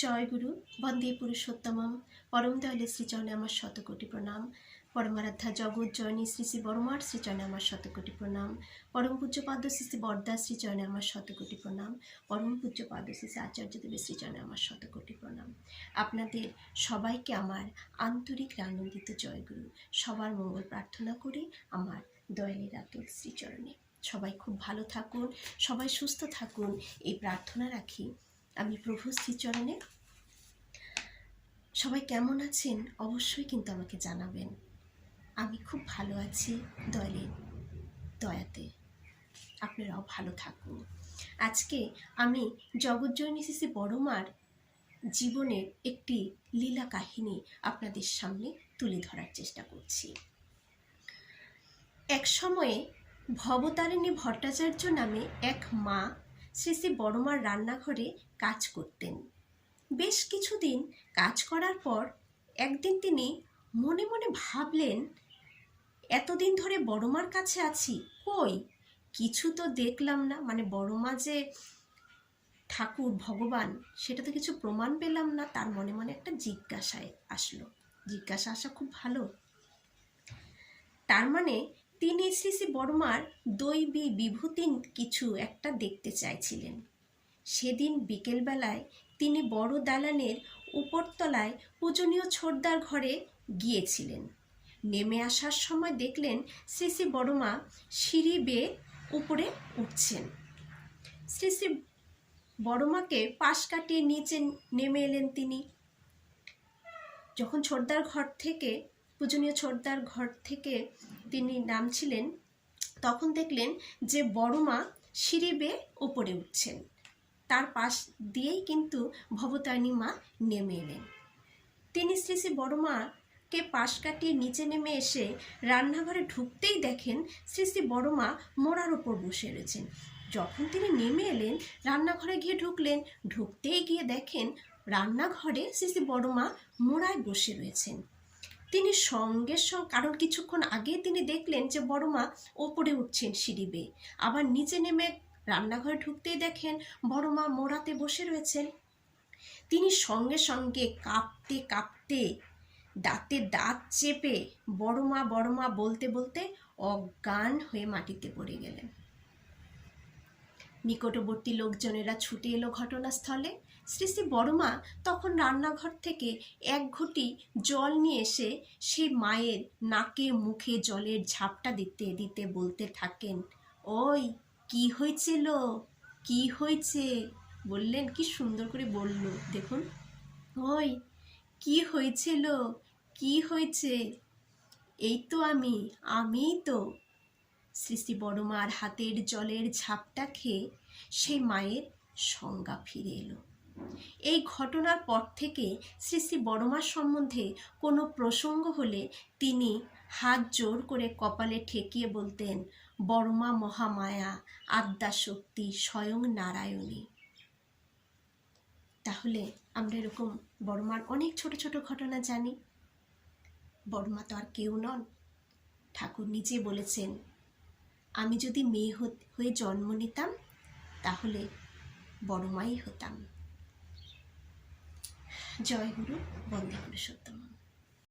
জয় গুরু, বন্দে পুরুষোত্তমম। পরম দয়ালের শ্রীচরণে আমার শতকোটি প্রণাম। পরমারাধ্যা জগৎ জয়নী শ্রী শ্রী বড়মার শ্রীচরণে আমার শতকোটি প্রণাম। পরম পূজ্যপাদ শ্রী শ্রী বরদাস শ্রীচরণে আমার শতকোটি প্রণাম। পরম পূজ্যপাদ শ্রী শ্রী আচার্যদেবের শ্রীচরণে আমার শতকোটি প্রণাম। আপনাদের সবাইকে আমার আন্তরিক আনন্দিত জয়গুরু। সবার মঙ্গল প্রার্থনা করি আমার দয়ালের আতুল শ্রীচরণে। সবাই খুব ভালো থাকুন, সবাই সুস্থ থাকুন, এই প্রার্থনা রাখি আমি প্রভু শ্রীচরণে। সবাই কেমন আছেন অবশ্যই কিন্তু আমাকে জানাবেন। আমি খুব ভালো আছি দয়ালের দয়াতে, আপনারাও ভালো থাকুন। আজকে আমি জগৎজননী শ্রী শ্রী বড়মার জীবনের একটি লীলা কাহিনী আপনাদের সামনে তুলে ধরার চেষ্টা করছি। এক সময়ে ভবতারিণী ভট্টাচার্য নামে এক মা শ্রী শ্রী বড়মার রান্নাঘরে কাজ করতেন। বেশ কিছুদিন কাজ করার পর একদিন তিনি মনে মনে ভাবলেন, এতদিন ধরে বড়মার কাছে আছি, কই কিছু তো দেখলাম না, মানে বড়মা যে ঠাকুর ভগবান সেটা তো কিছু প্রমাণ পেলাম না। তার মনে মনে একটা জিজ্ঞাসায় আসলো। জিজ্ঞাসা আসা খুব ভালো। তার মানে তিনি শ্রী শ্রী বড়মার দৈবী বিভূতি কিছু একটা দেখতে চাইছিলেন। সেদিন বিকেলবেলায় তিনি বড় দালানের উপরতলায় পূজনীয় ছোটদার ঘরে গিয়েছিলেন। নেমে আসার সময় দেখলেন শ্রী শ্রী বড়মা সিঁড়ি বেয়ে উপরে উঠছেন। শ্রী শ্রী বড়মাকে পাশ কাটিয়ে নিচে নেমে এলেন তিনি। যখন ছোটদার ঘর থেকে, পূজনীয় ছোটদার ঘর থেকে তিনি নামছিলেন, তখন দেখলেন যে বড়মা সিঁড়ি বেয়ে উপরে উঠছেন। তার পাশ দিয়েই কিন্তু ভবতারিণী মা নেমে এলেন। তিনি শ্রী শ্রী বড়মাকে পাশ কাটিয়ে নিচে নেমে এসে রান্নাঘরে ঢুকতেই দেখেন শ্রী শ্রী বড়মা মোড়ার ওপর বসে রয়েছেন। যখন তিনি নেমে এলেন, রান্নাঘরে গিয়ে ঢুকলেন, ঢুকতেই গিয়ে দেখেন রান্নাঘরে শ্রী শ্রী বড়মা মোড়ায় বসে রয়েছেন। তিনি সঙ্গে সঙ্গে, কারণ কিছুক্ষণ আগে তিনি দেখলেন যে বড়মা ওপরে উঠছেন সিঁড়ি বেয়ে, আবার নিচে নেমে রান্নাঘরে ঢুকতেই দেখেন বড়মা মোড়াতে বসে রয়েছেন। তিনি সঙ্গে সঙ্গে কাঁপতে কাঁপতে দাঁতে দাঁত চেপে বড়মা বড়মা বলতে বলতে অজ্ঞান হয়ে মাটিতে পড়ে গেলেন। নিকটবর্তী লোকজনেরা ছুটে এলো ঘটনাস্থলে। শ্রী শ্রী বড়মা তখন রান্নাঘর থেকে এক ঘটি জল নিয়ে এসে সেই মায়ের নাকে মুখে জলের ঝাপটা দিতে দিতে বলতে থাকেন, ওই কি হয়েছিল, কি হয়েছে? বললেন, কি সুন্দর করে বলল দেখুন, ওই কি হয়েছিল, কি হয়েছে? এই তো আমিই তো। শ্রী শ্রী বড়মার হাতের জলের ঝাপটা খেয়ে সেই মায়ের সংজ্ঞা ফিরে এলো। এই ঘটনার পর থেকে শ্রী শ্রী বড়মার সম্বন্ধে কোনো প্রসঙ্গ হলে তিনি হাত জোর করে কপালে ঠেকিয়ে বলতেন, বড়মা মহামায়া, আদ্যাশক্তি, স্বয়ং নারায়ণী। তাহলে আমরা এরকম বড়মার অনেক ছোট ছোট ঘটনা জানি। বড়মা তো আর কেউ নন, ঠাকুর নিজে বলেছেন, আমি যদি মেয়ে হয়ে জন্ম নিতাম তাহলে বড়মাই হতাম। জয় গুরু, বন্দে পুরুষোত্তম।